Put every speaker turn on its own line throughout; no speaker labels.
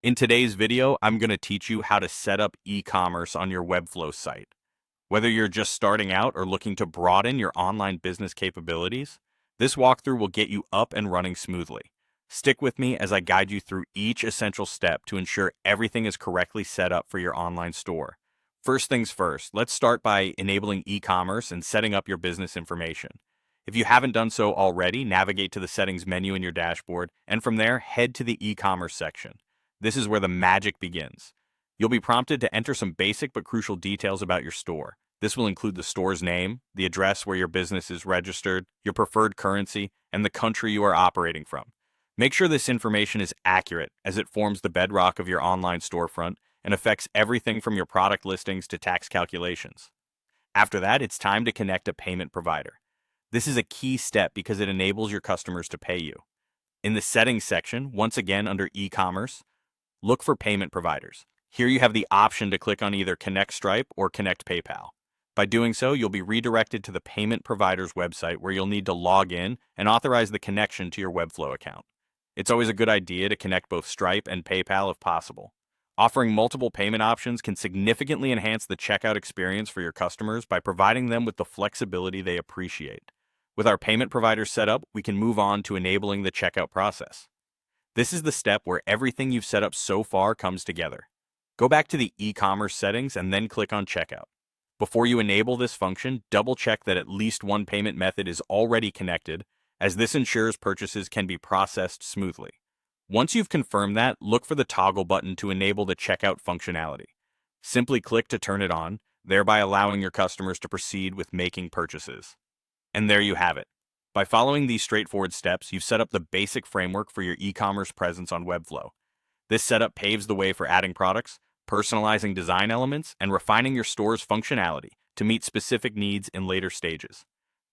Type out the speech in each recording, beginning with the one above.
In today's video, I'm going to teach you how to set up e-commerce on your Webflow site. Whether you're just starting out or looking to broaden your online business capabilities, this walkthrough will get you up and running smoothly. Stick with me as I guide you through each essential step to ensure everything is correctly set up for your online store. First things first, let's start by enabling e-commerce and setting up your business information. If you haven't done so already, navigate to the settings menu in your dashboard, and from there, head to the e-commerce section. This is where the magic begins. You'll be prompted to enter some basic but crucial details about your store. This will include the store's name, the address where your business is registered, your preferred currency, and the country you are operating from. Make sure this information is accurate, as it forms the bedrock of your online storefront and affects everything from your product listings to tax calculations. After that, it's time to connect a payment provider. This is a key step because it enables your customers to pay you. In the settings section, once again under e-commerce, look for payment providers. Here you have the option to click on either Connect Stripe or Connect PayPal. By doing so, you'll be redirected to the payment provider's website where you'll need to log in and authorize the connection to your Webflow account. It's always a good idea to connect both Stripe and PayPal if possible. Offering multiple payment options can significantly enhance the checkout experience for your customers by providing them with the flexibility they appreciate. With our payment providers set up, we can move on to enabling the checkout process. This is the step where everything you've set up so far comes together. Go back to the e-commerce settings and then click on Checkout. Before you enable this function, double-check that at least one payment method is already connected, as this ensures purchases can be processed smoothly. Once you've confirmed that, look for the toggle button to enable the checkout functionality. Simply click to turn it on, thereby allowing your customers to proceed with making purchases. And there you have it. By following these straightforward steps, you've set up the basic framework for your e-commerce presence on Webflow. This setup paves the way for adding products, personalizing design elements, and refining your store's functionality to meet specific needs in later stages.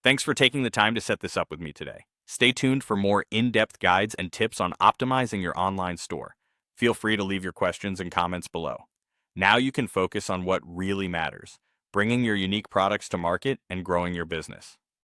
Thanks for taking the time to set this up with me today. Stay tuned for more in-depth guides and tips on optimizing your online store. Feel free to leave your questions and comments below. Now you can focus on what really matters, bringing your unique products to market and growing your business.